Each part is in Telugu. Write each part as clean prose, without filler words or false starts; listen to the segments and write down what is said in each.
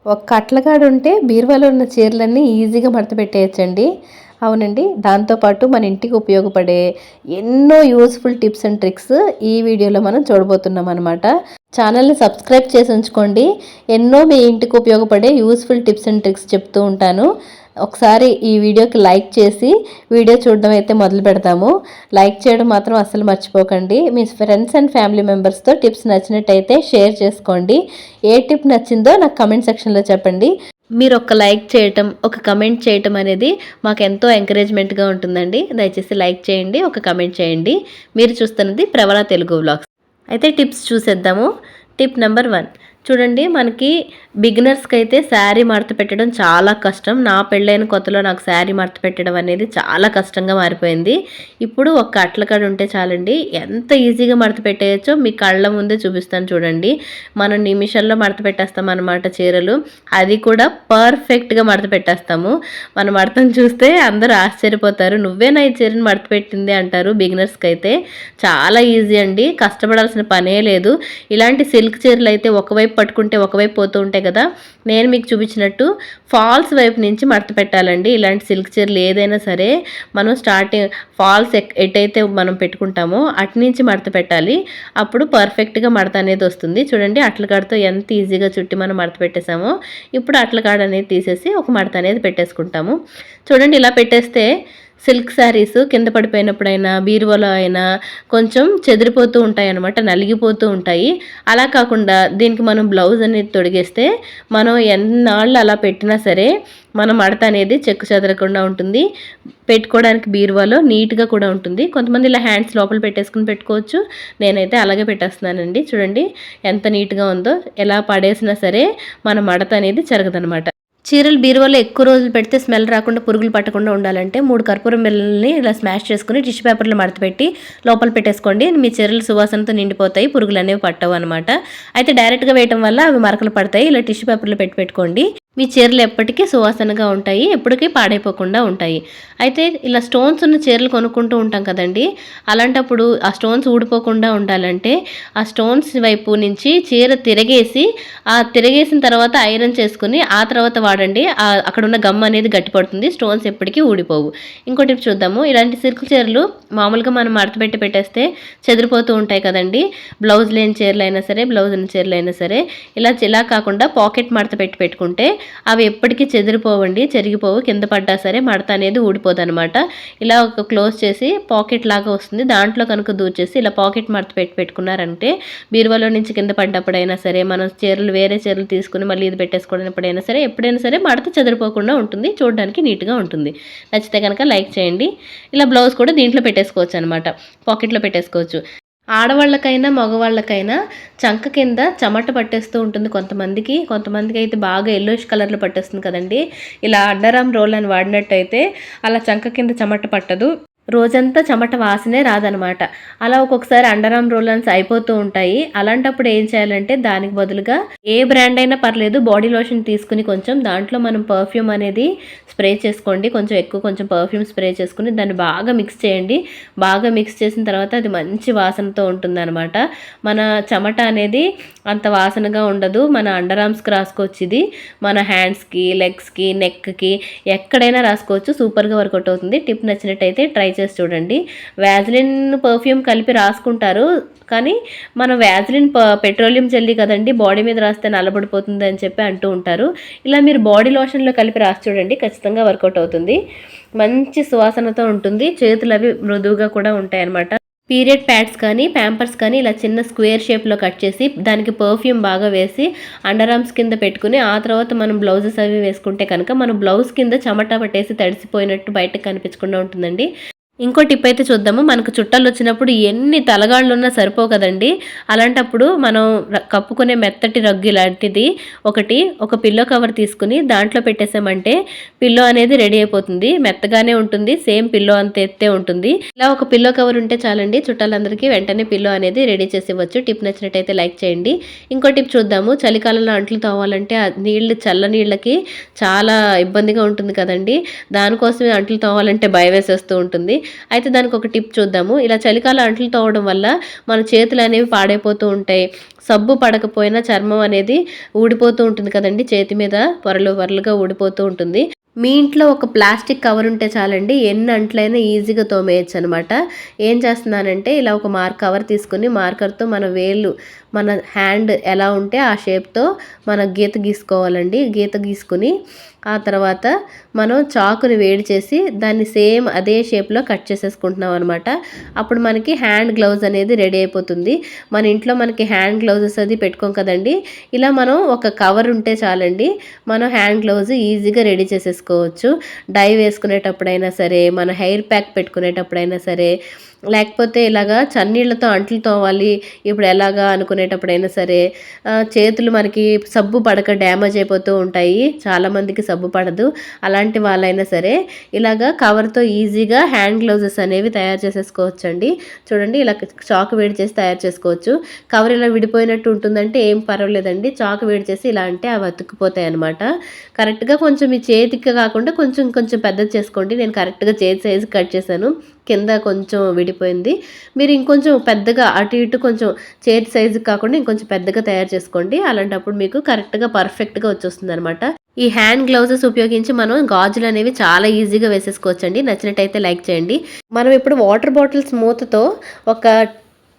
ఒక్క అట్లకాడ ఉంటే బీరువాలో ఉన్న చీరలన్నీ ఈజీగా మడత పెట్టేయచ్చండి. అవునండి. దాంతో పాటు మన ఇంటికి ఉపయోగపడే ఎన్నో యూజ్‌ఫుల్ టిప్స్ అండ్ ట్రిక్స్ ఈ వీడియోలో మనం చూడబోతున్నామనమాట. ఛానల్‌ని సబ్స్క్రైబ్ చేసి ఉంచుకోండి. ఎన్నో మీ ఇంటికి ఉపయోగపడే యూజ్‌ఫుల్ టిప్స్ అండ్ ట్రిక్స్ చెప్తూ ఉంటాను. ఒకసారి ఈ వీడియోకి లైక్ చేసి వీడియో చూడడం అయితే మొదలు పెడతాము. లైక్ చేయడం మాత్రం అస్సలు మర్చిపోకండి. మీ ఫ్రెండ్స్ అండ్ ఫ్యామిలీ మెంబర్స్‌తో టిప్స్ నచ్చినట్టయితే షేర్ చేసుకోండి. ఏ టిప్ నచ్చిందో నాకు కామెంట్ సెక్షన్‌లో చెప్పండి. మీరు ఒక లైక్ చేయటం, ఒక కమెంట్ చేయటం అనేది మాకెంతో ఎంకరేజ్‌మెంట్‌గా ఉంటుందండి. దయచేసి లైక్ చేయండి, ఒక కమెంట్ చేయండి. మీరు చూస్తున్నది ప్రవళ తెలుగు వ్లాగ్స్. అయితే టిప్స్ చూసేద్దాము. టిప్ నంబర్ 1 చూడండి, మనకి బిగినర్స్కి అయితే శారీ మడత పెట్టడం చాలా కష్టం. నా పెళ్ళైన కొత్తలో నాకు శారీ మడత పెట్టడం అనేది చాలా కష్టంగా మారిపోయింది. ఇప్పుడు ఒక అట్లకాడ ఉంటే చాలండి, ఎంత ఈజీగా మడత పెట్టేయచ్చో మీ కళ్ళ ముందే చూపిస్తాను చూడండి. మనం నిమిషాల్లో మడత పెట్టేస్తాం అన్నమాట చీరలు. అది కూడా పర్ఫెక్ట్గా మడత పెట్టేస్తాము. మన మడతను చూస్తే అందరూ ఆశ్చర్యపోతారు, నువ్వేనా ఈ చీరను మడత పెట్టింది అంటారు. బిగినర్స్కి అయితే చాలా ఈజీ అండి, కష్టపడాల్సిన పనే లేదు. ఇలాంటి సిల్క్ చీరలు అయితే ఒకవైపు పట్టుకుంటే ఒకవైపు పోతూ ఉంటాయి కదా, నేను మీకు చూపించినట్టు ఫాల్స్ వైపు నుంచి మడత పెట్టాలండి. ఇలాంటి సిల్క్ చీరలు ఏదైనా సరే మనం స్టార్టింగ్ ఫాల్స్ ఎటైతే మనం పెట్టుకుంటామో అటు నుంచి మడత పెట్టాలి. అప్పుడు పర్ఫెక్ట్గా మడత అనేది వస్తుంది. చూడండి, అట్లకాడతో ఎంత ఈజీగా చుట్టి మనం మడత పెట్టేసామో, ఇప్పుడు అట్లకాడ అనేది తీసేసి ఒక మడత అనేది పెట్టేసుకుంటాము. చూడండి, ఇలా పెట్టేస్తే సిల్క్ శారీస్ కింద పడిపోయినప్పుడైనా బీరువాలో అయినా కొంచెం చెదిరిపోతూ ఉంటాయి అన్నమాట, నలిగిపోతూ ఉంటాయి. అలా కాకుండా దీనికి మనం బ్లౌజ్ అనేది తొడిగేస్తే మనం ఎన్నాళ్ళు అలా పెట్టినా సరే మన మడత అనేది చెక్కు చెదరకుండా ఉంటుంది. పెట్టుకోవడానికి బీరువాలో నీట్గా కూడా ఉంటుంది. కొంతమంది ఇలా హ్యాండ్స్ లోపల పెట్టేసుకుని పెట్టుకోవచ్చు. నేనైతే అలాగే పెట్టేస్తున్నానండి. చూడండి ఎంత నీట్గా ఉందో. ఎలా పడేసినా సరే మన మడత అనేది చెరగదనమాట. చీరలు బీరువాలో ఎక్కువ రోజులు పెడితే స్మెల్ రాకుండా, పురుగులు పట్టకుండా ఉండాలంటే 3 కర్పూరం బిళ్ళల్ని ఇలా స్మాష్ చేసుకుని టిష్యూ పేపర్లో మడత పెట్టి లోపల పెట్టేసుకోండి. మీ చీరలు సువాసనతో నిండిపోతాయి, పురుగులు అనేవి పట్టవు అనమాట. అయితే డైరెక్ట్గా వేయటం వల్ల అవి మరకలు పడతాయి. ఇలా టిష్యూ పేపర్లో పెట్టుకోండి. మీ చీరలు ఎప్పటికీ సువాసనగా ఉంటాయి, ఎప్పటికీ పాడైపోకుండా ఉంటాయి. అయితే ఇలా స్టోన్స్ ఉన్న చీరలు కొనుక్కుంటూ ఉంటాం కదండి, అలాంటప్పుడు ఆ స్టోన్స్ ఊడిపోకుండా ఉండాలంటే ఆ స్టోన్స్ వైపు నుంచి చీర తిరగేసి, ఆ తిరగేసిన తర్వాత ఐరన్ చేసుకుని ఆ తర్వాత వాడండి. అక్కడ ఉన్న గమ్ అనేది గట్టిపడుతుంది, స్టోన్స్ ఎప్పటికీ ఊడిపోవు. ఇంకో టిప్ చూద్దాము. ఇలాంటి సిల్క్ చీరలు మామూలుగా మనం మడత పెట్టేస్తే చెదిరిపోతూ ఉంటాయి కదండి. బ్లౌజ్ లేని చీరలు అయినా సరే, బ్లౌజ్ ఉన్న చీరలు అయినా సరే ఇలా కాకుండా పాకెట్ మడత పెట్టుకుంటే అవి ఎప్పటికీ చెదిరిపోవండి, చెరిగిపోవు. కింద పడ్డా సరే మడత అనేది ఊడిపోదు అనమాట. ఇలా ఒక క్లోజ్ చేసి పాకెట్ లాగా వస్తుంది, దాంట్లో కనుక దూర్చేసి ఇలా పాకెట్ మడత పెట్టుకున్నారంటే బీరువాలో నుంచి కింద పడ్డప్పుడైనా సరే, మనం చీరలు వేరే చీరలు తీసుకుని మళ్ళీ ఇది పెట్టేసుకోవడప్పుడైనా సరే, ఎప్పుడైనా సరే మడత చెదిరిపోకుండా ఉంటుంది, చూడడానికి నీట్గా ఉంటుంది. నచ్చితే కనుక లైక్ చేయండి. ఇలా బ్లౌజ్ కూడా దీంట్లో పెట్టేసుకోవచ్చు అనమాట, పాకెట్లో పెట్టేసుకోవచ్చు. ఆడవాళ్ళకైనా మగవాళ్ళకైనా చంక కింద చెమట పట్టేస్తూ ఉంటుంది కొంతమందికి అయితే బాగా ఎల్లోయిష్ కలర్లో పట్టేస్తుంది కదండి. ఇలా అండర్ ఆర్మ్ రోల్ అని వాడినట్టయితే అలా చంక కింద చెమట పట్టదు, రోజంతా చెమట వాసనే రాదనమాట. అలా ఒక్కొక్కసారి అండర్ ఆర్మ్ రోలన్స్ అయిపోతూ ఉంటాయి. అలాంటప్పుడు ఏం చేయాలంటే దానికి బదులుగా ఏ బ్రాండ్ అయినా పర్లేదు, బాడీ లోషన్ తీసుకుని కొంచెం దాంట్లో మనం పర్ఫ్యూమ్ అనేది స్ప్రే చేసుకోండి. కొంచెం పర్ఫ్యూమ్ స్ప్రే చేసుకుని దాన్ని బాగా మిక్స్ చేయండి. బాగా మిక్స్ చేసిన తర్వాత అది మంచి వాసనతో ఉంటుందన్నమాట. మన చెమట అనేది అంత వాసనగా ఉండదు. మన అండర్ ఆర్మ్స్కి రాసుకోవచ్చు, ఇది మన హ్యాండ్స్కి, లెగ్స్కి, నెక్కి ఎక్కడైనా రాసుకోవచ్చు. సూపర్గా వర్కౌట్ అవుతుంది. టిప్ నచ్చినట్టయితే ట్రై చేసి చూడండి. వ్యాజ్లిన్ పర్ఫ్యూమ్ కలిపి రాసుకుంటారు, కానీ మన వ్యాజ్లిన్ పెట్రోలియం జెల్లీ కదండి, బాడీ మీద రాస్తే నల్లబడిపోతుంది అని చెప్పి అంటూ ఉంటారు. ఇలా మీరు బాడీ లోషన్లో కలిపి రాసి చూడండి, ఖచ్చితంగా వర్కౌట్ అవుతుంది. మంచి సువాసనతో ఉంటుంది, చేతులు అవి మృదువుగా కూడా ఉంటాయి అన్నమాట. పీరియడ్ ప్యాడ్స్ కానీ ప్యాంపర్స్ కానీ ఇలా చిన్న స్క్వేర్ షేప్లో కట్ చేసి దానికి పర్ఫ్యూమ్ బాగా వేసి అండర్ ఆర్మ్స్ కింద పెట్టుకుని ఆ తర్వాత మనం బ్లౌజెస్ అవి వేసుకుంటే కనుక మన బ్లౌజ్ కింద చెమట పట్టేసి తడిసిపోయినట్టు బయటకు కనిపించకుండా ఉంటుందండి. ఇంకో టిప్ అయితే చూద్దాము. మనకు చుట్టాలు వచ్చినప్పుడు ఎన్ని తలగాళ్ళు ఉన్నా సరిపోవు కదండి, అలాంటప్పుడు మనం కప్పుకునే మెత్తటి రగ్గు ఇలాంటిది ఒక పిల్లో కవర్ తీసుకుని దాంట్లో పెట్టేసామంటే పిల్లో అనేది రెడీ అయిపోతుంది. మెత్తగానే ఉంటుంది, సేమ్ పిల్లో అంత ఎత్తే ఉంటుంది. ఇలా ఒక పిల్లో కవర్ ఉంటే చాలండి, చుట్టాలందరికీ వెంటనే పిల్లో అనేది రెడీ చేసి ఇవ్వచ్చు. టిప్ నచ్చినట్టయితే లైక్ చేయండి. ఇంకో టిప్ చూద్దాము. చలికాలంలో అంట్లు తోవాలంటే ఆ నీళ్ళు చల్ల నీళ్ళకి చాలా ఇబ్బందిగా ఉంటుంది కదండి, దానికోసమే అంట్లు తోవాలంటే భయం వేసేస్తూ ఉంటుంది. అయితే దానికి ఒక టిప్ చూద్దాము. ఇలా చలికాలం అంట్లు తోమడం వల్ల మన చేతులు అనేవి పాడైపోతూ ఉంటాయి. సబ్బు పడకపోయినా చర్మం అనేది ఊడిపోతూ ఉంటుంది కదండీ! చేతి మీద పొరలు పొరలుగా ఊడిపోతూ ఉంటుంది. మీ ఇంట్లో ఒక ప్లాస్టిక్ కవర్ ఉంటే చాలండి, ఎన్ని అంట్లైనా ఈజీగా తోమేయొచ్చనమాట. ఏం చేస్తున్నానంటే ఇలా ఒక కవర్ తీసుకొని మార్కర్‌తో మన వేళ్ళు, మన హ్యాండ్ ఎలా ఉంటే ఆ షేప్‌తో మన గీత గీసుకోవాలండి. గీత గీసుకొని ఆ తర్వాత మనం చాకుని వేడి చేసి దాన్ని సేమ్ అదే షేప్‌లో కట్ చేసేసుకుంటున్నాం అనమాట. అప్పుడు మనకి హ్యాండ్ గ్లౌజ్ అనేది రెడీ అయిపోతుంది. మన ఇంట్లో మనకి హ్యాండ్ గ్లౌజెస్ అది పెట్టుకోం కదండీ! ఇలా మనం ఒక కవర్ ఉంటే చాలండి, మనం హ్యాండ్ గ్లౌజ్ ఈజీగా రెడీ చేసేసుకోవచ్చు. డై వేసుకునేటప్పుడైనా సరే, మన హెయిర్ ప్యాక్ పెట్టుకునేటప్పుడైనా సరే, లేకపోతే ఇలాగా చన్నీళ్ళతో అంట్లు తోమాలి ఇప్పుడు ఎలాగా అనుకునేటప్పుడైనా సరే, చేతులు మనకి సబ్బు పడక డ్యామేజ్ అయిపోతూ ఉంటాయి. చాలామందికి సబ్బు పడదు. అలాంటి వాళ్ళైనా సరే ఇలాగా కవర్‌తో ఈజీగా హ్యాండ్ గ్లౌజెస్ అనేవి తయారు చేసేసుకోవచ్చండి. చూడండి ఇలా చాకు వేడి చేసి తయారు చేసుకోవచ్చు. కవర్ ఇలా విడిపోయినట్టు ఉంటుందంటే ఏం పర్వాలేదండి. చాకు వేడి చేసి ఇలా అంటే అవి అతుక్కుపోతాయన్నమాట. కరెక్ట్‌గా కొంచెం మీ చేతికి కాకుండా కొంచెం కొంచెం పెద్దది చేసుకోండి. నేను కరెక్ట్‌గా చేతి సైజు కట్ చేశాను. కింద కొంచెం విడిపోయింది. మీరు ఇంకొంచెం పెద్దగా అటు ఇటు కొంచెం చేతి సైజుకి కాకుండా ఇంకొంచెం పెద్దగా తయారు చేసుకోండి. అలాంటప్పుడు మీకు కరెక్ట్‌గా పర్ఫెక్ట్‌గా వచ్చేస్తుందనమాట. ఈ హ్యాండ్ గ్లౌజెస్ ఉపయోగించి మనం గాజులనేవి చాలా ఈజీగా వేసేసుకోవచ్చండి. నచ్చినట్టయితే లైక్ చేయండి. మనం ఇప్పుడు వాటర్ బాటిల్స్ మూతతో ఒక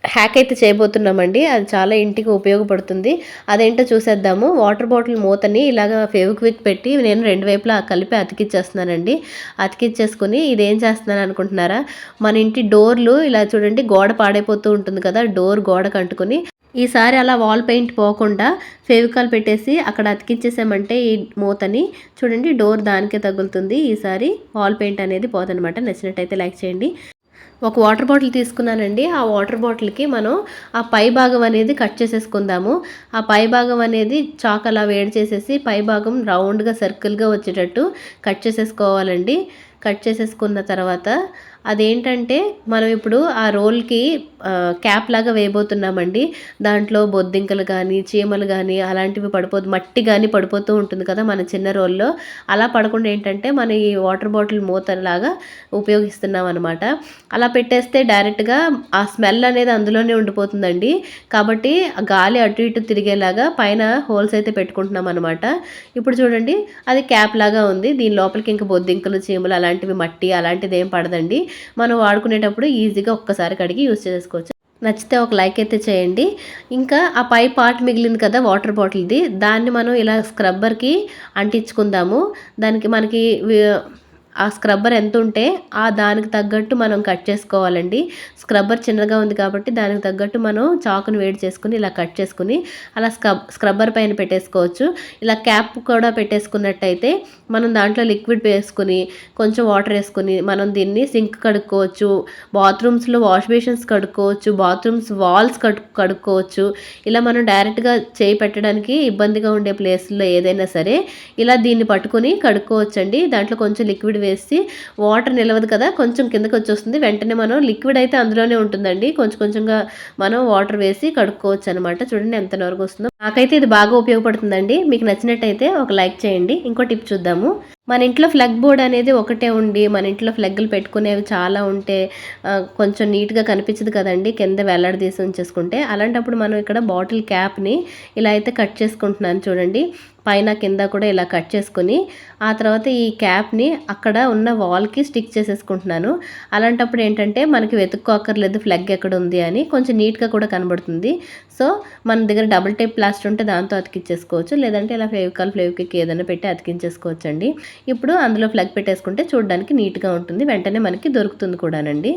హ్యాక్ అయితే చేయబోతున్నామండి. అది చాలా ఇంటికి ఉపయోగపడుతుంది. అదేంటో చూసేద్దాము. వాటర్ బాటిల్ మూతని ఇలాగ ఫెవిక్విక్ పెట్టి నేను 2 వైపులా కలిపి అతికిచ్చేస్తున్నానండి. అతికిచ్చేసుకొని ఇదేం చేస్తున్నాను అనుకుంటున్నారా? మన ఇంటి డోర్లు ఇలా చూడండి, గోడ పాడైపోతూ ఉంటుంది కదా! డోర్ గోడకు అంటుకొని ఈసారి అలా వాల్ పెయింట్ పోకుండా ఫెవికాల్ పెట్టేసి అక్కడ అతికిచ్చేసామంటే ఈ మూతని చూడండి, డోర్ దానికే తగులుతుంది. ఈసారి వాల్ పెయింట్ అనేది పోదనమాట. నచ్చినట్టయితే లైక్ చేయండి. ఒక వాటర్ బాటిల్ తీసుకున్నానండి. ఆ వాటర్ బాటిల్‌కి మనం ఆ పై భాగం అనేది కట్ చేసేసుకుందాము. ఆ పై భాగం అనేది చాక్ అలా వేడి చేసేసి పై భాగం రౌండ్‌గా సర్కిల్‌గా వచ్చేటట్టు కట్ చేసేసుకోవాలండి. కట్ చేసేసుకున్న తర్వాత అదేంటంటే మనం ఇప్పుడు ఆ రోల్‌కి క్యాప్ లాగా వేయబోతున్నామండి. దాంట్లో బొద్దింకలు గానీ, చీమలు గానీ అలాంటివి మట్టి గానీ పడిపోతూ ఉంటుంది కదా మన చిన్న రోల్లో. అలా పడకుండా ఏంటంటే మనం ఈ వాటర్ బాటిల్ మూతలాగా ఉపయోగిస్తున్నామనమాట. అలా పెట్టేస్తే డైరెక్ట్‌గా ఆ స్మెల్ అనేది అందులోనే ఉండిపోతుందండి. కాబట్టి గాలి అటు ఇటు తిరిగేలాగా పైన హోల్స్ అయితే పెట్టుకుంటున్నామనమాట. ఇప్పుడు చూడండి, అది క్యాప్ లాగా ఉంది. దీని లోపలికి ఇంక బొద్దింకలు, చీమలు అలాంటివి, మట్టి అలాంటిదేం పడదండి. మనం వాడుకునేటప్పుడు ఈజీగా ఒక్కసారి కడిగి యూజ్ చేసుకోవచ్చు. నచ్చితే ఒక లైక్ అయితే చేయండి. ఇంకా ఆ పై పార్ట్ మిగిలింది కదా వాటర్ బాటిల్‌ది, దాన్ని మనం ఇలా స్క్రబ్బర్‌కి అంటించుకుందాము. దానికి మనకి ఆ స్క్రబ్బర్ ఎంతుంటే దానికి తగ్గట్టు మనం కట్ చేసుకోవాలండి. స్క్రబ్బర్ చిన్నగా ఉంది కాబట్టి దానికి తగ్గట్టు మనం చాకుని వేడి చేసుకొని ఇలా కట్ చేసుకొని అలా స్క్రబ్బర్ పైన పెట్టేసుకోవచ్చు. ఇలా క్యాప్ కూడా పెట్టేసుకున్నట్టయితే మనం దాంట్లో లిక్విడ్ వేసుకొని కొంచెం వాటర్ వేసుకొని మనం దీన్ని సింక్ కడుక్కోవచ్చు, బాత్రూమ్స్‌లో వాష్ బేసిన్స్ కడుక్కోవచ్చు, బాత్రూమ్స్ వాల్స్ కడుక్కోవచ్చు. ఇలా మనం డైరెక్ట్‌గా చేయి పెట్టడానికి ఇబ్బందిగా ఉండే ప్లేస్‌లో ఏదైనా సరే ఇలా దీన్ని పట్టుకొని కడుక్కోవచ్చండి. దాంట్లో కొంచెం లిక్విడ్ వేసి వాటర్ నిలవదు కదా, కొంచెం కిందకి వచ్చేస్తుంది. వెంటనే మనం లిక్విడ్ అయితే అందులోనే ఉంటుందండి. కొంచెం కొంచెంగా మనం వాటర్ వేసి కడుక్కోవచ్చు అనమాట. చూడండి ఎంత నొరుగు వస్తుందో. నాకైతే ఇది బాగా ఉపయోగపడుతుందండి. మీకు నచ్చినట్టయితే ఒక లైక్ చేయండి. ఇంకో టిప్ చూద్దాము. మన ఇంట్లో ఫ్లగ్ బోర్డ్ అనేది ఒకటే ఉండి మన ఇంట్లో ఫ్లగ్గులు పెట్టుకునేవి చాలా ఉంటే కొంచెం నీట్గా కనిపించదు కదండి, కింద వేలాడదీసి ఉంచేసుకుంటే. అలాంటప్పుడు మనం ఇక్కడ బాటిల్ క్యాప్ని ఇలా అయితే కట్ చేసుకుంటున్నాను చూడండి. పైన కింద కూడా ఇలా కట్ చేసుకొని ఆ తర్వాత ఈ క్యాప్ని అక్కడ ఉన్న వాల్కి స్టిక్ చేసేసుకుంటున్నాను. అలాంటప్పుడు ఏంటంటే మనకి వెతుక్కోక్కర్లేదు ఫ్లగ్ ఎక్కడ ఉంది అని, కొంచెం నీట్గా కూడా కనబడుతుంది. సో మన దగ్గర డబుల్ టేప్ ప్లాస్టర్ ఉంటే దాంతో అతికించేసుకోవచ్చు, లేదంటే ఇలా ఫెవిక్విక్ ఏదైనా పెట్టి అతికించేసుకోవచ్చండి. ఇప్పుడు అందులో ఫ్లగ్ పెట్టేసుకుంటే చూడడానికి నీట్గా ఉంటుంది, వెంటనే మనకి దొరుకుతుంది కూడానండి.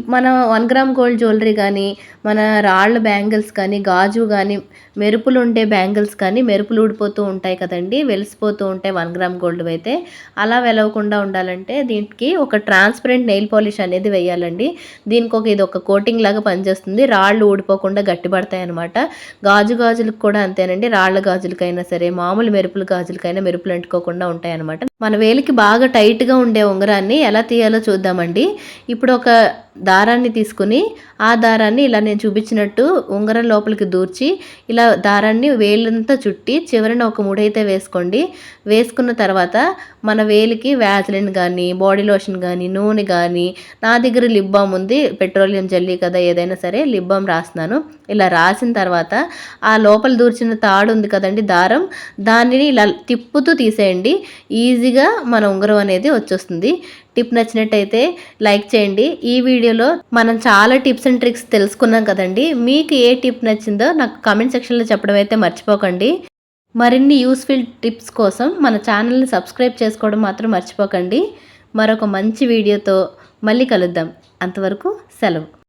మన 1 గ్రామ్ గోల్డ్ జ్యువెలరీ కానీ, మన రాళ్ళ బ్యాంగిల్స్ కానీ, గాజు కానీ, మెరుపులు ఉండే బ్యాంగిల్స్ కానీ మెరుపులు ఊడిపోతూ ఉంటాయి కదండి, వెలిసిపోతూ ఉంటాయి 1 గ్రామ్ గోల్డ్ అయితే. అలా వెలవకుండా ఉండాలంటే దీనికి ఒక ట్రాన్స్పరెంట్ నెయిల్ పాలిష్ అనేది వేయాలండి. దీనికి ఇది ఒక కోటింగ్ లాగా పనిచేస్తుంది. రాళ్ళు ఊడిపోకుండా గట్టిపడతాయి అనమాట. గాజులకు కూడా అంతేనండి. రాళ్ళ గాజులకైనా సరే, మామూలు మెరుపుల గాజులకైనా మెరుపులు అంటుకోకుండా ఉంటాయి అనమాట. మన వేలికి బాగా టైట్గా ఉండే ఉంగరాన్ని ఎలా తీయాలో చూద్దామండి. ఇప్పుడు ఒక దారాన్ని తీసుకుని ఆ దారాన్ని ఇలా నేను చూపించినట్టు ఉంగరం లోపలికి దూర్చి ఇలా దారాన్ని వేలంతా చుట్టి చివరన ఒక ముడైతే వేసుకోండి. వేసుకున్న తర్వాత మన వేలికి వ్యాజ్లిన్ కానీ బాడీ లోషన్ కానీ నూనె కానీ, నా దగ్గర లిప్ బామ్ ఉంది, పెట్రోలియం జెల్లీ కదా ఏదైనా సరే లిప్ బామ్ రాస్తున్నాను. ఇలా రాసిన తర్వాత ఆ లోపల దూర్చిన తాడు ఉంది కదండి దారం, దానిని ఇలా తిప్పుతూ తీసేయండి. ఈజీగా మన ఉంగరం అనేది వచ్చేస్తుంది. టిప్ నచ్చినట్టయితే లైక్ చేయండి. ఈ వీడియోలో మనం చాలా టిప్స్ అండ్ ట్రిక్స్ తెలుసుకున్నాం కదండి. మీకు ఏ టిప్ నచ్చిందో నాకు కామెంట్ సెక్షన్లో చెప్పడం అయితే మర్చిపోకండి. మరిన్ని యూస్ఫుల్ టిప్స్ కోసం మన ఛానల్ని సబ్స్క్రైబ్ చేసుకోవడం మాత్రం మర్చిపోకండి. మరొక మంచి వీడియోతో మళ్ళీ కలుద్దాం. అంతవరకు సెలవు.